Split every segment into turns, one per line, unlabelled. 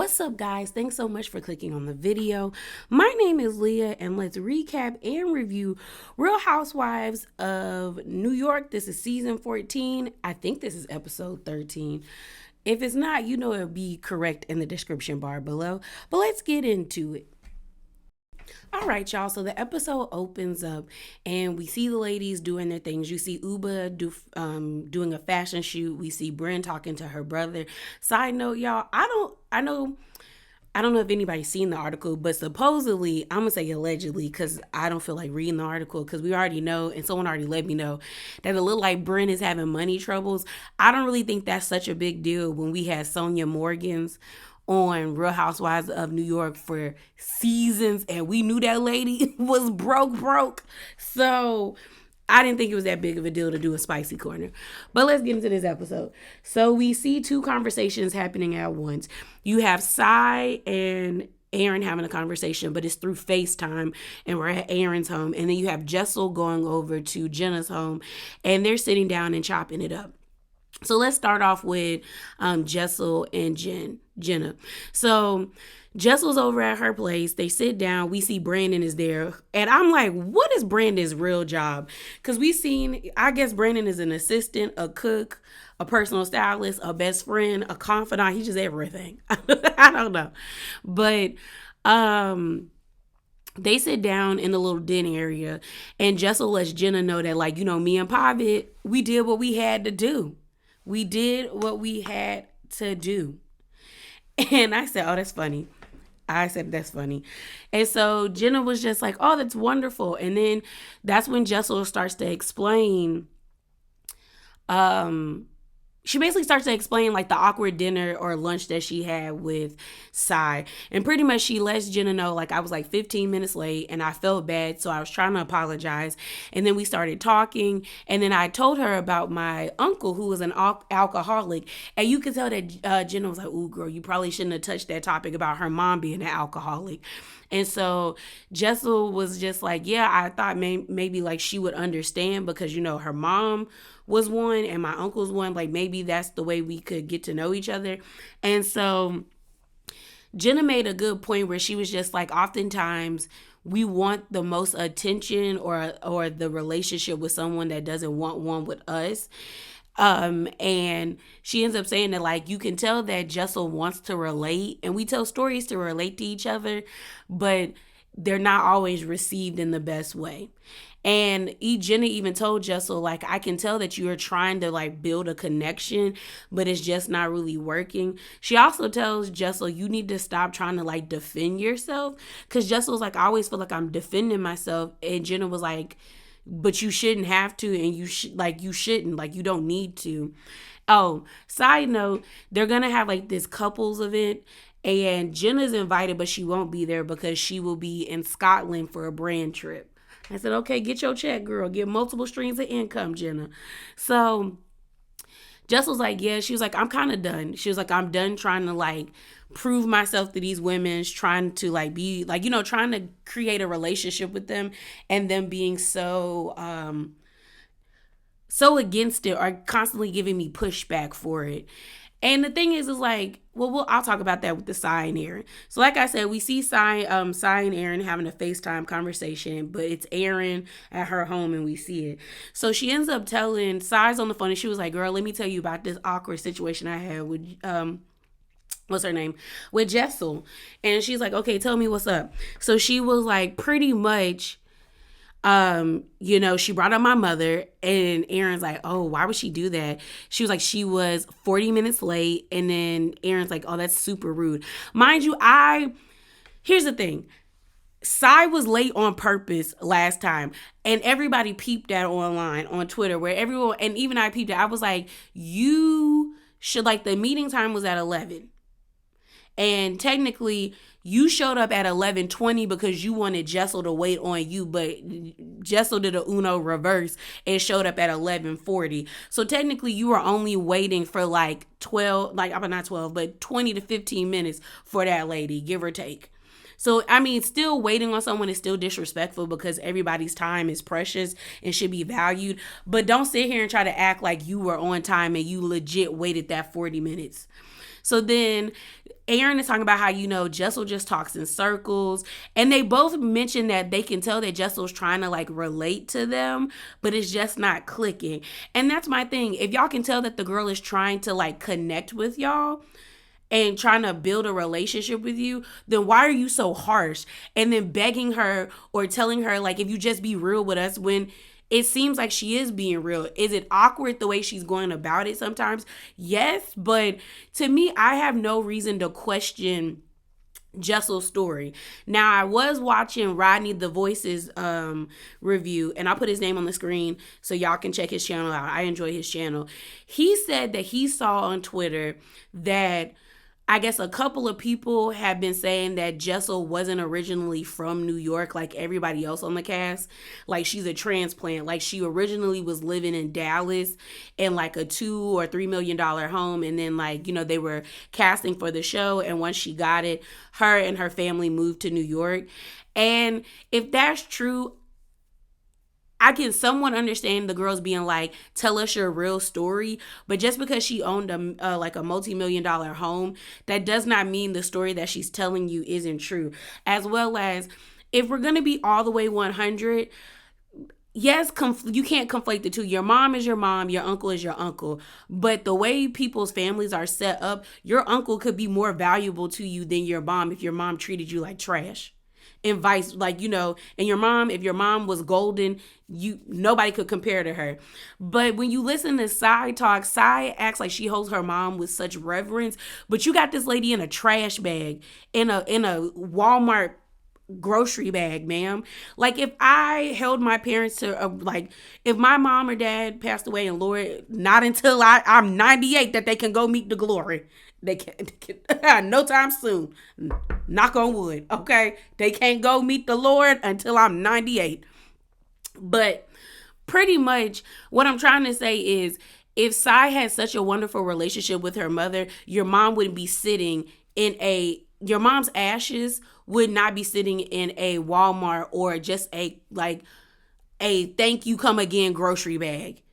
What's up, guys? Thanks so much for clicking on the video. My name is Leah, and let's recap and review Real Housewives of New York. This is season 14. I think this is episode 13. If it's not, you know it'll be correct in the description bar below. But let's get into it. All right, y'all. So the episode opens up, and we see the ladies doing their things. You see Uba doing a fashion shoot. We see Brynn talking to her brother. Side note, y'all. I don't know if anybody's seen the article, but supposedly, I'm gonna say allegedly, because I don't feel like reading the article, because we already know, and someone already let me know that it looked like Brynn is having money troubles. I don't really think that's such a big deal when we had Sonia Morgans on Real Housewives of New York for seasons, and we knew that lady was broke. So I didn't think it was that big of a deal to do a spicy corner. But let's get into this episode. So we see two conversations happening at once. You have Sai and Aaron having a conversation, but it's through FaceTime, and we're at Aaron's home. And then you have Jessel going over to Jenna's home, and they're sitting down and chopping it up. So let's start off with Jessel and Jenna. So Jessel's over at her place. They sit down. We see Brandon is there. And I'm like, what is Brandon's real job? Because I guess Brandon is an assistant, a cook, a personal stylist, a best friend, a confidant. He's just everything. I don't know. But they sit down in the little den area, and Jessel lets Jenna know that, like, me and Pavid, we did what we had to do. We did what we had to do. And I said, oh, that's funny. That's funny. And so Jenna was just like, oh, that's wonderful. And then that's when Jessel starts to explain, she basically starts to explain like the awkward dinner or lunch that she had with Sai. And pretty much she lets Jenna know, like, I was like 15 minutes late and I felt bad. So I was trying to apologize. And then we started talking. And then I told her about my uncle who was an alcoholic. And you could tell that Jenna was like, ooh, girl, you probably shouldn't have touched that topic about her mom being an alcoholic. And so Jessel was just like, yeah, I thought maybe like she would understand because, her mom was one and my uncle's one. Like, maybe that's the way we could get to know each other. And so Jenna made a good point where she was just like, oftentimes we want the most attention or the relationship with someone that doesn't want one with us. And she ends up saying that, like, you can tell that Jessel wants to relate, and we tell stories to relate to each other, but they're not always received in the best way. And Jenna even told Jessel, like, I can tell that you're trying to, like, build a connection, but it's just not really working. She also tells Jessel, you need to stop trying to, like, defend yourself. Because Jessel's like, I always feel like I'm defending myself. And Jenna was like, but you shouldn't have to, and you shouldn't, like, you don't need to. Oh, side note, they're going to have, like, this couples event. And Jenna's invited, but she won't be there because she will be in Scotland for a brand trip. I said, okay, get your check, girl. Get multiple streams of income, Jenna. So Jess was like, yeah. She was like, I'm kind of done. She was like, I'm done trying to, like, prove myself to these women, trying to, like, be, like, trying to create a relationship with them and them being so against it or constantly giving me pushback for it. And the thing is like, I'll talk about that with the Sai and Aaron. So like I said, we see Sai and Aaron having a FaceTime conversation, but it's Aaron at her home and we see it. So she ends up telling, Sai's on the phone and she was like, girl, let me tell you about this awkward situation I had with, what's her name? With Jessel. And she's like, okay, tell me what's up. So she was like, pretty much, she brought up my mother and Aaron's like, oh, why would she do that? She was like, she was 40 minutes late. And then Aaron's like, oh, that's super rude. Mind you, here's the thing. Sai was late on purpose last time. And everybody peeped that online on Twitter where everyone, and even I peeped it. I was like, you should, like, the meeting time was at 11. And technically, you showed up at 11:20 because you wanted Jessel to wait on you, but Jessel did a Uno reverse and showed up at 11:40. So technically, you were only waiting for like 12, like, I'm not 12, but 20 to 15 minutes for that lady, give or take. So, I mean, still waiting on someone is still disrespectful because everybody's time is precious and should be valued. But don't sit here and try to act like you were on time and you legit waited that 40 minutes. So then Aaron is talking about how, Jessel just talks in circles. And they both mention that they can tell that Jessel's trying to like relate to them, but it's just not clicking. And that's my thing. If y'all can tell that the girl is trying to like connect with y'all and trying to build a relationship with you, then why are you so harsh? And then begging her or telling her, like, if you just be real with us, when it seems like she is being real. Is it awkward the way she's going about it sometimes? Yes, but to me, I have no reason to question Jessel's story. Now, I was watching Rodney the Voice's review, and I'll put his name on the screen so y'all can check his channel out. I enjoy his channel. He said that he saw on Twitter that I guess a couple of people have been saying that Jessel wasn't originally from New York like everybody else on the cast. Like, she's a transplant. Like, she originally was living in Dallas in like a $2 or $3 million home. And then, like, they were casting for the show. And once she got it, her and her family moved to New York. And if that's true, I can somewhat understand the girls being like, tell us your real story. But just because she owned a multi-million-dollar home, that does not mean the story that she's telling you isn't true. As well as, if we're going to be all the way 100, yes, you can't conflate the two. Your mom is your mom, your uncle is your uncle. But the way people's families are set up, your uncle could be more valuable to you than your mom if your mom treated you like trash. And vice, like, and your mom, if your mom was golden, nobody could compare to her. But when you listen to Sai talk, Sai acts like she holds her mom with such reverence, but you got this lady in a trash bag, in a Walmart grocery bag, ma'am. Like, if I held my parents to if my mom or dad passed away, and Lord, not until I'm 98 that they can go meet the glory. They can't no time soon. Knock on wood. Okay, they can't go meet the Lord until I'm 98. But pretty much what I'm trying to say is, if Sai had such a wonderful relationship with her mother, your mom wouldn't be sitting your mom's ashes would not be sitting in a Walmart or just a thank you come again grocery bag.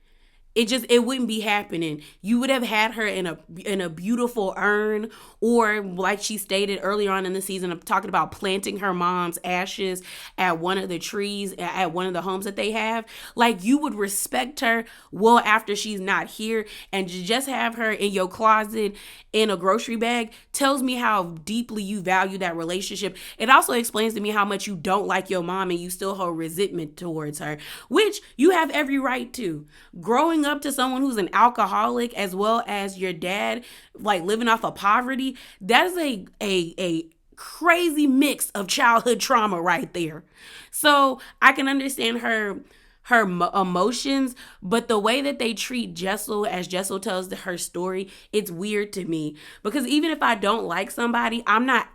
It wouldn't be happening. You would have had her in a beautiful urn, or like she stated earlier on in the season, talking about planting her mom's ashes at one of the trees at one of the homes that they have. Like, you would respect her well after she's not here, and to just have her in your closet in a grocery bag tells me how deeply you value that relationship. It also explains to me how much you don't like your mom and you still hold resentment towards her, which you have every right to. Growing up to someone who's an alcoholic, as well as your dad like living off of poverty, that is a crazy mix of childhood trauma right there. So I can understand her emotions, but the way that they treat Jessel, as Jessel tells her story, it's weird to me, because even if I don't like somebody, I'm not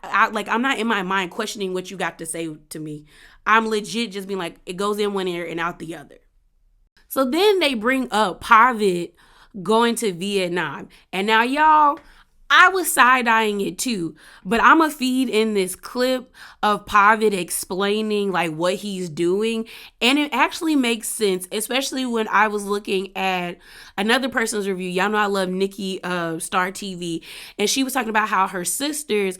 in my mind questioning what you got to say to me. I'm legit just being like, it goes in one ear and out the other. So then they bring up Pavid going to Vietnam. And now, y'all, I was side-eyeing it too, but I'm going to feed in this clip of Pavid explaining like what he's doing. And it actually makes sense, especially when I was looking at another person's review. Y'all know I love Nikki Star TV. And she was talking about how her sisters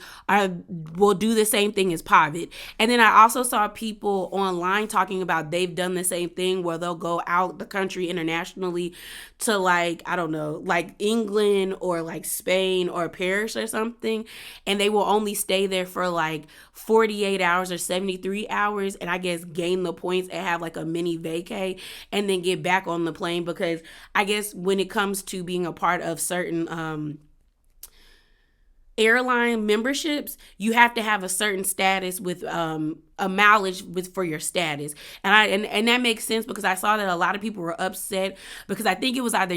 will do the same thing as Pavid. And then I also saw people online talking about they've done the same thing, where they'll go out the country internationally to like, I don't know, like England or like Spain or Paris or something, and they will only stay there for like 48 hours or 73 hours, and I guess gain the points and have like a mini vacay and then get back on the plane, because I guess when it comes to being a part of certain airline memberships, you have to have a certain status with a mileage for your status, and that makes sense, because I saw that a lot of people were upset because I think it was either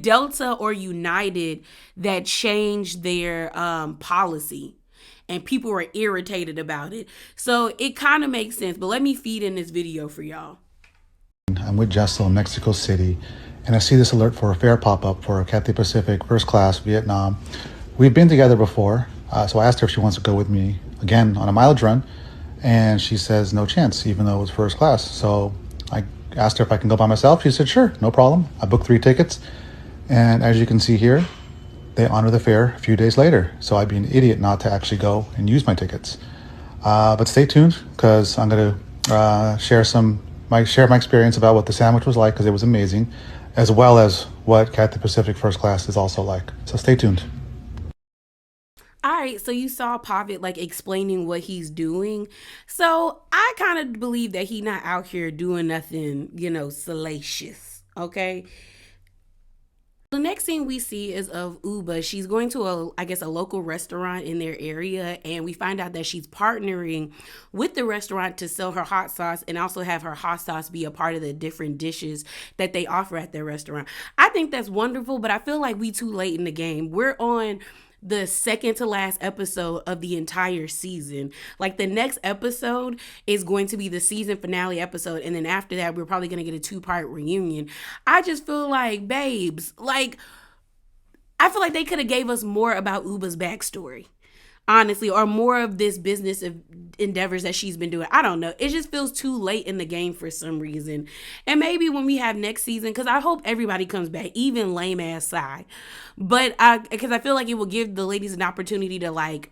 Delta or United that changed their policy, and people were irritated about it. So it kind of makes sense, but let me feed in this video for y'all.
I'm with Jessel in Mexico City, and I see this alert for a fare pop-up for Cathay Pacific First Class Vietnam. We've been together before, so I asked her if she wants to go with me again on a mileage run, and she says no chance, even though it was first class. So I asked her if I can go by myself. She said sure, no problem. I booked 3 tickets, and as you can see here, they honor the fair a few days later. So I'd be an idiot not to actually go and use my tickets. But stay tuned because I'm going to share my experience about what the sandwich was like because it was amazing, as well as what Cathay Pacific First Class is also like. So stay tuned.
All right, so you saw Pavitt like explaining what he's doing. So I kind of believe that he not out here doing nothing, salacious. Okay. The next thing we see is of Uba. She's going to I guess, a local restaurant in their area, and we find out that she's partnering with the restaurant to sell her hot sauce and also have her hot sauce be a part of the different dishes that they offer at their restaurant. I think that's wonderful, but I feel like we too late in the game. We're on the second to last episode of the entire season. Like the next episode is going to be the season finale episode, and then after that we're probably going to get a two-part reunion. I just feel like, babes, like I feel like they could have gave us more about Uba's backstory, honestly, or more of this business of endeavors that she's been doing. I don't know. It just feels too late in the game for some reason. And maybe when we have next season, because I hope everybody comes back, even lame ass side. But because I feel like it will give the ladies an opportunity to like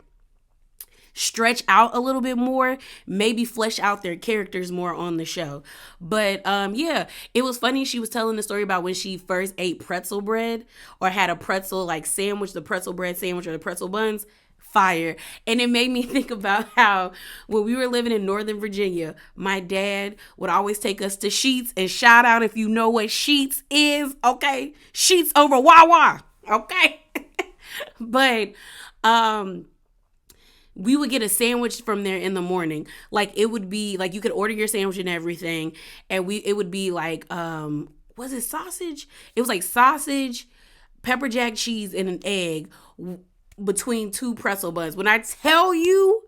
stretch out a little bit more, maybe flesh out their characters more on the show. But yeah, it was funny. She was telling the story about when she first ate pretzel bread or had a pretzel like sandwich, the pretzel bread sandwich or the pretzel buns. Fire. And it made me think about how when we were living in Northern Virginia, my dad would always take us to Sheets, and shout out if you know what Sheets is, okay? Sheets over Wawa, okay? But we would get a sandwich from there in the morning. Like it would be like you could order your sandwich and everything, and it would be like was it sausage? It was like sausage, pepper jack cheese, and an egg between two pretzel buns. When I tell you,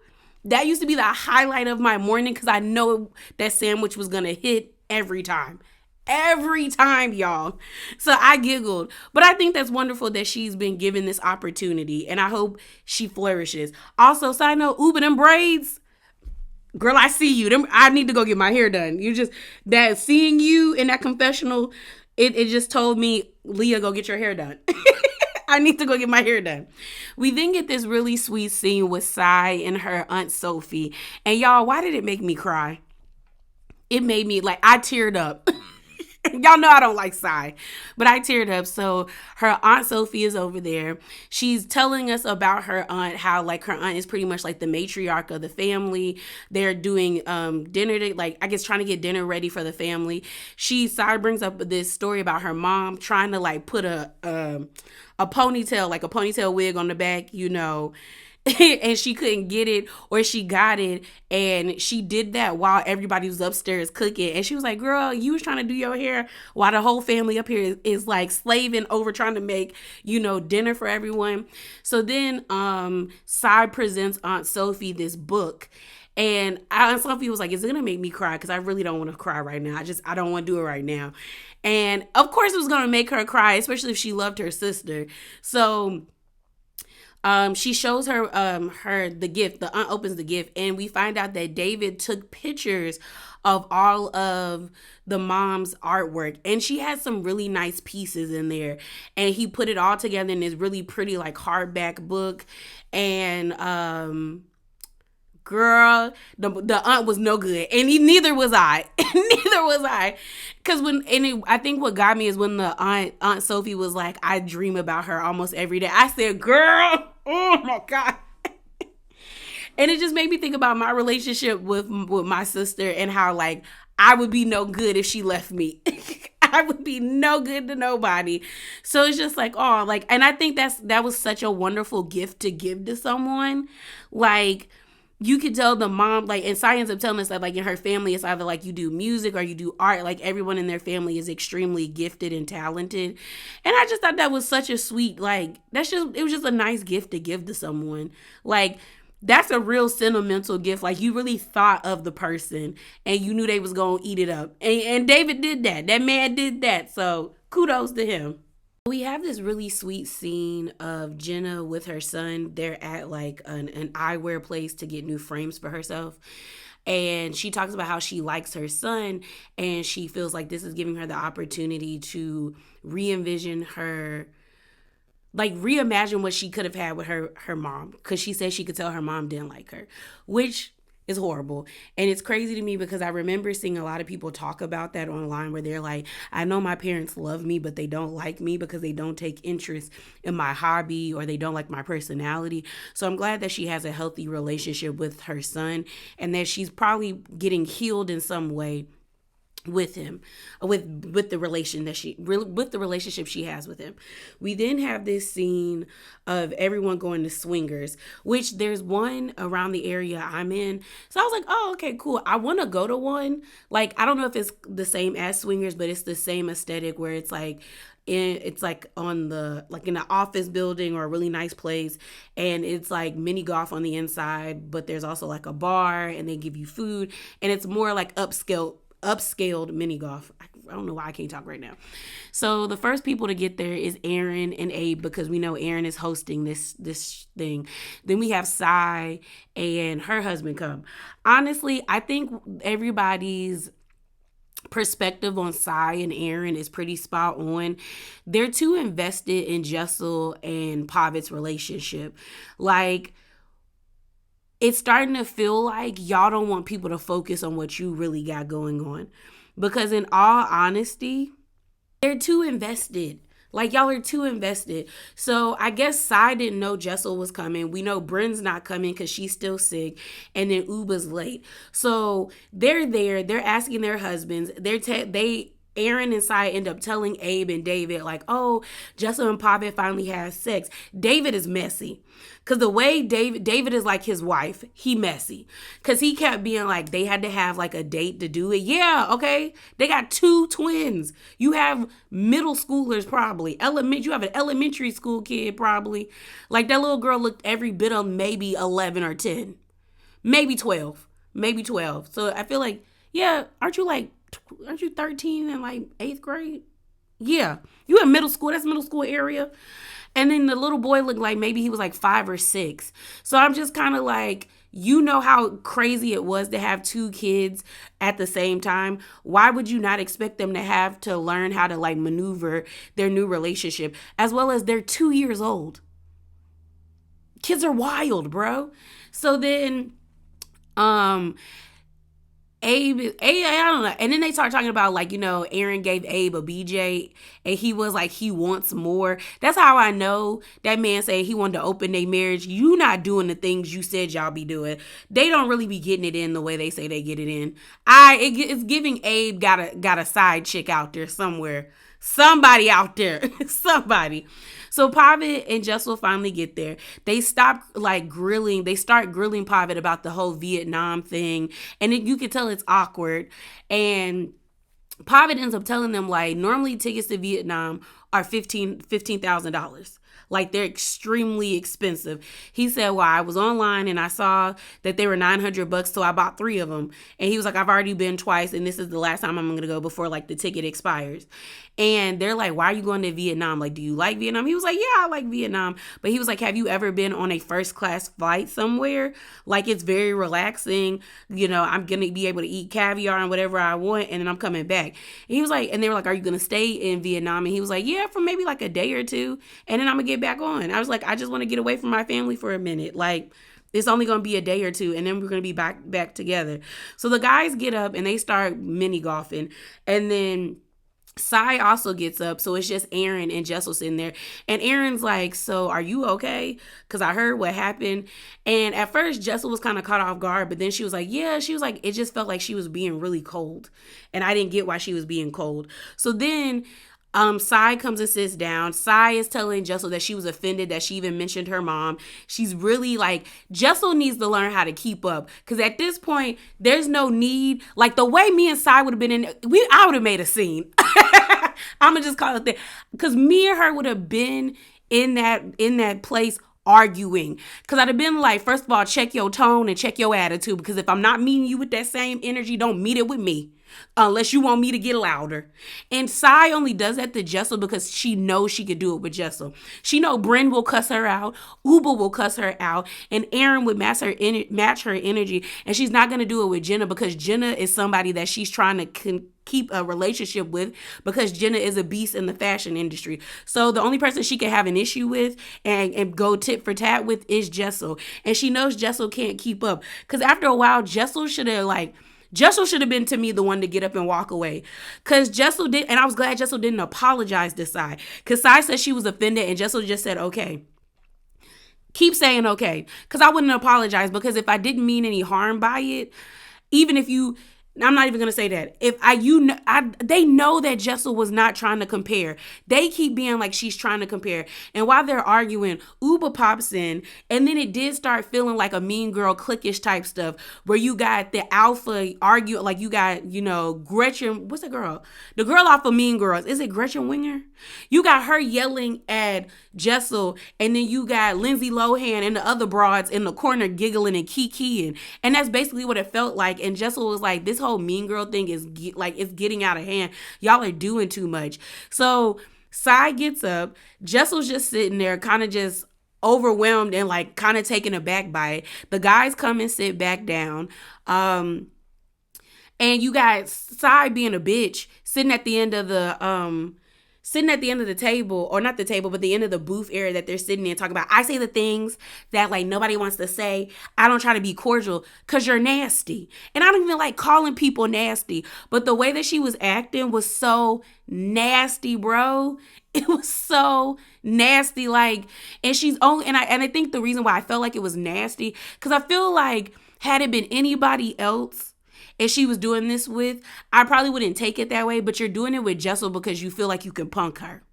that used to be the highlight of my morning because I know that sandwich was gonna hit every time. Every time, y'all. So I giggled. But I think that's wonderful that she's been given this opportunity, and I hope she flourishes. Also, side note, Uber, them braids, girl, I see you. I need to go get my hair done. You just, that seeing you in that confessional, it just told me, Leah, go get your hair done. I need to go get my hair done. We then get this really sweet scene with Sai and her Aunt Sophie. And y'all, why did it make me cry? It made me, like, I teared up. Y'all know I don't like Sai, but I teared up. So her Aunt Sophie is over there. She's telling us about her aunt, how like her aunt is pretty much like the matriarch of the family. They're doing dinner, like I guess trying to get dinner ready for the family. Sai brings up this story about her mom trying to like put a ponytail, like a ponytail wig on the back, and she couldn't get it, or she got it and she did that while everybody was upstairs cooking, and she was like, girl, you was trying to do your hair while the whole family up here is like slaving over trying to make dinner for everyone. So then Sai presents Aunt Sophie this book, and Aunt Sophie was like, is it gonna make me cry? Because I really don't want to cry right now. I don't want to do it right now. And of course it was gonna make her cry, especially if she loved her sister. So she shows her the gift. The aunt opens the gift, and we find out that David took pictures of all of the mom's artwork, and she has some really nice pieces in there, and he put it all together in this really pretty like hardback book. And girl, the aunt was no good, and neither was I. Neither was I. Because I think what got me is when the Aunt Sophie was like, I dream about her almost every day. I said, girl, oh my God. And it just made me think about my relationship with my sister, and how like I would be no good if she left me. I would be no good to nobody. So it's just like, oh, like, and I think that was such a wonderful gift to give to someone. Like, you could tell the mom, like, and science of telling us that, like, in her family, it's either, like, you do music or you do art. Like, everyone in their family is extremely gifted and talented. And I just thought that was such a sweet, like, it was just a nice gift to give to someone. Like, that's a real sentimental gift. Like, you really thought of the person and you knew they was going to eat it up. And David did that. That man did that. So, kudos to him. We have this really sweet scene of Jenna with her son. They're at like an eyewear place to get new frames for herself. And she talks about how she likes her son, and she feels like this is giving her the opportunity to re-envision her like reimagine what she could have had with her mom, because she said she could tell her mom didn't like her, which is horrible. And it's crazy to me because I remember seeing a lot of people talk about that online, where they're like, I know my parents love me, but they don't like me because they don't take interest in my hobby, or they don't like my personality. So I'm glad that she has a healthy relationship with her son, and that she's probably getting healed in some way with him, with the relationship she has with him. We then have this scene of everyone going to swingers, which there's one around the area I'm in. So I was like, oh, okay, cool, I want to go to one. Like, I don't know if it's the same as swingers, but it's the same aesthetic, where it's like on the, like in an office building or a really nice place, and it's like mini golf on the inside, but there's also like a bar, and they give you food, and it's more like upscaled mini golf. I don't know why I can't talk right now. So the first people to get there is Aaron and Abe, because we know Aaron is hosting this thing. Then we have Sai and her husband come. Honestly, I think everybody's perspective on Sai and Aaron is pretty spot on. They're too invested in Jessel and Pavitt's relationship. Like, it's starting to feel like y'all don't want people to focus on what you really got going on. Because in all honesty, they're too invested. Like, y'all are too invested. So I guess Sai didn't know Jessel was coming. We know Bryn's not coming because she's still sick. And then Uba's late. So they're there. They're asking their husbands. Aaron and Sai end up telling Abe and David, like, oh, Jessel and Pavitt finally had sex. David is messy. Because the way David is like his wife, he messy. Because he kept being like, they had to have like a date to do it. Yeah, okay. They got 2 twins. You have middle schoolers probably. You have an elementary school kid probably. Like, that little girl looked every bit of maybe 11 or 10. Maybe 12. Maybe 12. So I feel like, yeah, aren't you 13 in like 8th grade? Yeah. You in middle school. That's middle school area. And then the little boy looked like maybe he was like 5 or 6. So I'm just kind of like, you know how crazy it was to have 2 kids at the same time. Why would you not expect them to have to learn how to like maneuver their new relationship, as well as they're 2 years old? Kids are wild, bro. So then, Abe, I don't know. And then they start talking about, like, Aaron gave Abe a BJ, and he was like, he wants more. That's how I know that man said he wanted to open their marriage. You not doing the things you said y'all be doing. They don't really be getting it in the way they say they get it in. It's giving Abe got a side chick out there somewhere. Somebody out there. Somebody. So Pavitt and Jessel finally get there. They stop grilling. They start grilling Pavitt about the whole Vietnam thing. And you can tell it's awkward. And Pavitt ends up telling them, like, normally tickets to Vietnam are $15,000. Like, they're extremely expensive. He said, well, I was online and I saw that they were $900, so I bought 3 of them. And he was like, I've already been twice, and this is the last time I'm going to go before, like, the ticket expires. And they're like, why are you going to Vietnam? Like, do you like Vietnam? He was like, yeah, I like Vietnam. But he was like, have you ever been on a first class flight somewhere? Like, it's very relaxing. I'm going to be able to eat caviar and whatever I want, and then I'm coming back. And he was like, and they were like, are you going to stay in Vietnam? And he was like, yeah, for maybe like a day or 2. And then I'm going to get back on. I was like, I just want to get away from my family for a minute. Like, it's only going to be a day or 2, and then we're going to be back together. So the guys get up and they start mini golfing. And then Sai also gets up, so it's just Aaron and Jessel sitting there. And Aaron's like, so are you okay? Because I heard what happened. And at first, Jessel was kind of caught off guard, but then she was like, yeah, she was like, it just felt like she was being really cold. And I didn't get why she was being cold. So then Sai comes and sits down. Sai is telling Jessel that she was offended that she even mentioned her mom. She's really like, Jessel needs to learn how to keep up. Because at this point, there's no need. Like, the way me and Sai would have been I would have made a scene. I'm going to just call it that. Because me and her would have been in that place arguing. Because I'd have been like, first of all, check your tone and check your attitude. Because if I'm not meeting you with that same energy, don't meet it with me. Unless you want me to get louder. And Sai only does that to Jessel because she knows she could do it with Jessel. She know Bryn will cuss her out. Uba will cuss her out. And Aaron would match her energy. And she's not going to do it with Jenna because Jenna is somebody that she's trying to keep a relationship with because Jenna is a beast in the fashion industry. So the only person she can have an issue with and go tit for tat with is Jessel. And she knows Jessel can't keep up. Because after a while, Jessel should have been to me the one to get up and walk away. Cause Jessel did, and I was glad Jessel didn't apologize to Sai. Cause Sai said she was offended and Jessel just said, okay. Keep saying okay. Cause I wouldn't apologize because if I didn't mean any harm by it, even if you, I'm not even gonna say that. If they know that Jessel was not trying to compare. They keep being like she's trying to compare, and while they're arguing, Uba pops in, and then it did start feeling like a Mean Girl cliquish type stuff, where you got the alpha argue, like you got Gretchen. What's the girl? The girl off of Mean Girls. Is it Gretchen Winger? You got her yelling at Jessel, and then you got Lindsay Lohan and the other broads in the corner giggling and kikiing, and that's basically what it felt like. And Jessel was like, "This whole Mean Girl thing is it's getting out of hand. Y'all are doing too much." So Sai gets up. Jessel's just sitting there, kind of just overwhelmed and like kind of taken aback by it. The guys come and sit back down. And you got Sai being a bitch, sitting at the end of the table, or not the table, but the end of the booth area that they're sitting in, talking about, I say the things that like nobody wants to say. I don't try to be cordial because you're nasty. And I don't even like calling people nasty. But the way that she was acting was so nasty, bro. It was so nasty. Like, and she's only, and I think the reason why I felt like it was nasty, because I feel like had it been anybody else, and she was doing this with, I probably wouldn't take it that way, but you're doing it with Jessel because you feel like you can punk her.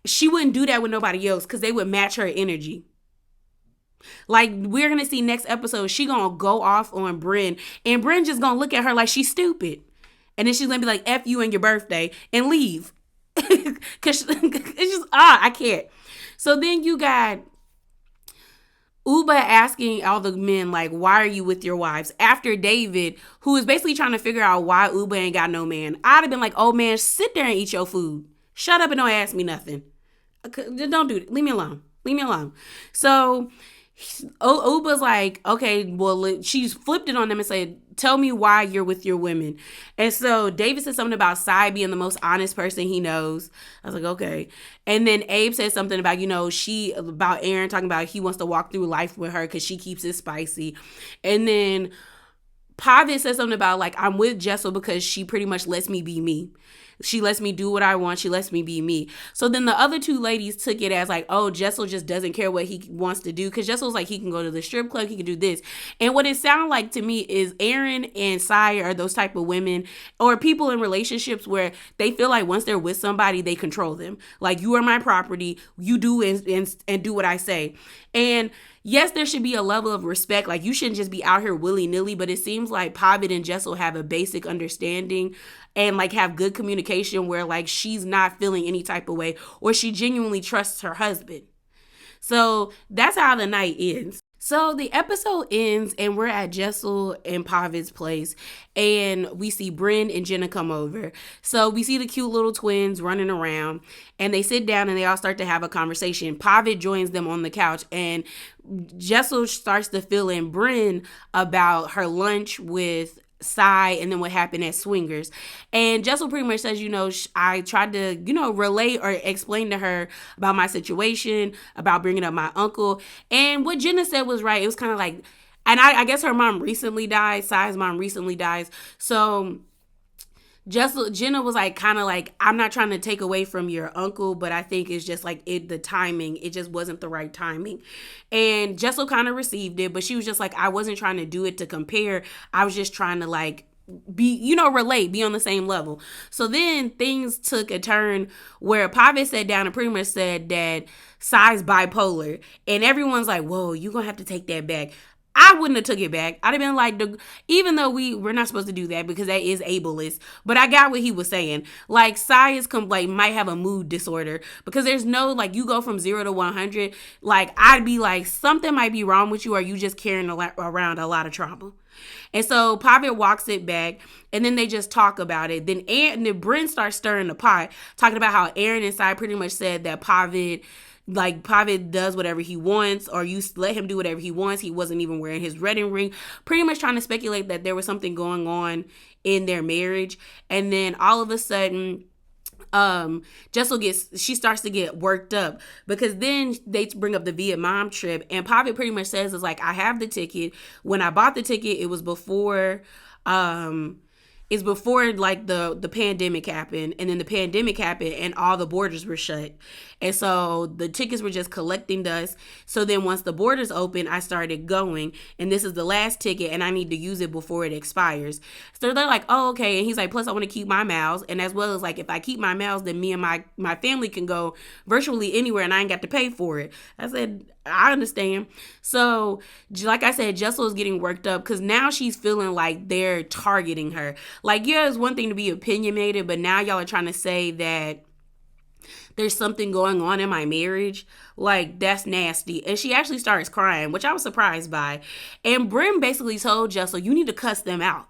She wouldn't do that with nobody else because they would match her energy. Like, we're going to see next episode, she going to go off on Bryn, and Bryn just going to look at her like she's stupid. And then she's going to be like, F you and your birthday, and leave. Because it's just, I can't. So then you got Uba asking all the men, like, why are you with your wives? After David, who is basically trying to figure out why Uba ain't got no man. I'd have been like, oh man, sit there and eat your food. Shut up and don't ask me nothing. Don't do it. Leave me alone. Leave me alone. So Uba's like, okay, well, she's flipped it on them and said, tell me why you're with your women. And so David said something about Sai being the most honest person he knows. I was like, okay. And then Abe said something about, about Aaron, talking about he wants to walk through life with her because she keeps it spicy. And then Pavitt said something about, like, I'm with Jessel because she pretty much lets me be me. She lets me do what I want. She lets me be me. So then the other two ladies took it as like, oh, Jessel just doesn't care what he wants to do. Because Jessel's like, he can go to the strip club. He can do this. And what it sounded like to me is Aaron and Sai are those type of women or people in relationships where they feel like once they're with somebody, they control them. Like, you are my property. You do and do what I say. And yes, there should be a level of respect. Like, you shouldn't just be out here willy-nilly, but it seems like Pavitt and Jessel have a basic understanding and like have good communication where like she's not feeling any type of way or she genuinely trusts her husband. So that's how the night ends. So the episode ends and we're at Jessel and Pavitt's place and we see Bryn and Jenna come over. So we see the cute little twins running around and they sit down and they all start to have a conversation. Pavitt joins them on the couch and Jessel starts to fill in Bryn about her lunch with Sai and then what happened at Swingers. And Jessel pretty much says, I tried to, relate or explain to her about my situation, about bringing up my uncle. And what Jenna said was right. It was kind of like, and I guess her mom recently died. Sai's mom recently dies. So Jenna was like, kind of like, I'm not trying to take away from your uncle, but I think it's just like the timing. It just wasn't the right timing. And Jessel kind of received it, but she was just like, I wasn't trying to do it to compare. I was just trying to like be, relate, be on the same level. So then things took a turn where Pavitt sat down and pretty much said that Sai's bipolar. And everyone's like, whoa, you're going to have to take that back. I wouldn't have took it back. I'd have been like, even though we're not supposed to do that because that is ableist, but I got what he was saying. Like, Sai is might have a mood disorder because there's no, like, you go from 0 to 100. Like, I'd be like, something might be wrong with you or you just carrying around a lot of trauma. And so Pavitt walks it back and then they just talk about it. Then Bryn starts stirring the pot, talking about how Aaron and Sai pretty much said that Pavitt like Pavitt does whatever he wants, or you let him do whatever he wants. He wasn't even wearing his wedding ring. Pretty much trying to speculate that there was something going on in their marriage. And then all of a sudden, Jessel she starts to get worked up because then they bring up the Vietnam trip, and Pavitt pretty much says is like, I have the ticket. When I bought the ticket, it was before is before like the pandemic happened, and then the pandemic happened and all the borders were shut, and so the tickets were just collecting dust. So then once the borders opened, I started going, and this is the last ticket and I need to use it before it expires. So they're like, oh, okay. And he's like, plus I want to keep my miles, and as well as like if I keep my miles, then me and my family can go virtually anywhere and I ain't got to pay for it. I said, I understand. So, like I said, Jessel is getting worked up because now she's feeling like they're targeting her. Like, yeah, it's one thing to be opinionated, but now y'all are trying to say that there's something going on in my marriage. Like, that's nasty. And she actually starts crying, which I was surprised by. And Brim basically told Jessel, you need to cuss them out.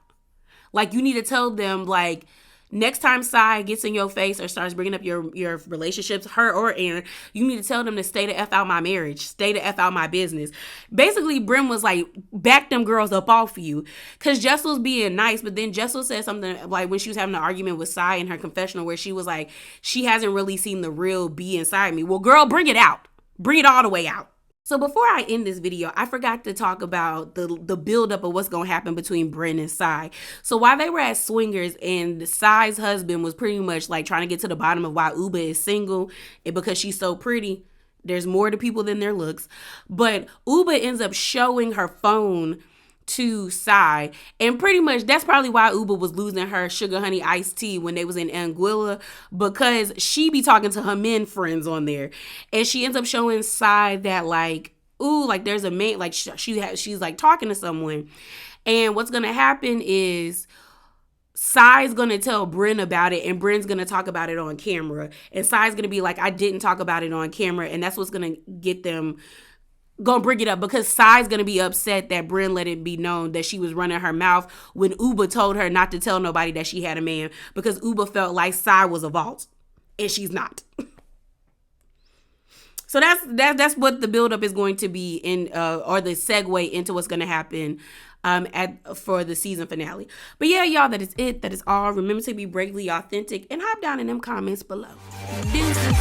Like, you need to tell them, like, next time Sai gets in your face or starts bringing up your relationships, her or Aaron, you need to tell them to stay the F out my marriage, stay the F out my business. Basically, Brim was like, back them girls up off of you. Because Jessel's being nice, but then Jessel said something like when she was having an argument with Sai in her confessional where she was like, she hasn't really seen the real B inside me. Well, girl, bring it out. Bring it all the way out. So before I end this video, I forgot to talk about the buildup of what's going to happen between Bryn and Sai. So while they were at Swingers and Sai's husband was pretty much like trying to get to the bottom of why Uba is single and because she's so pretty, there's more to people than their looks. But Uba ends up showing her phone to Sai, and pretty much that's probably why Uba was losing her sugar honey iced tea when they was in Anguilla, because she be talking to her men friends on there, and she ends up showing Sai that like, ooh, like there's a man, like she's like talking to someone, and what's gonna happen is Sai's gonna tell Bryn about it, and Bryn's gonna talk about it on camera, and Sai's gonna be like, I didn't talk about it on camera, and that's what's gonna get them gonna bring it up, because Sai's gonna be upset that Bryn let it be known that she was running her mouth when Uba told her not to tell nobody that she had a man, because Uba felt like Sai was a vault and she's not. So that's what the buildup is going to be in, or the segue into what's gonna happen for the season finale. But yeah, y'all, that is it. That is all. Remember to be bravely authentic and hop down in them comments below. Deuces.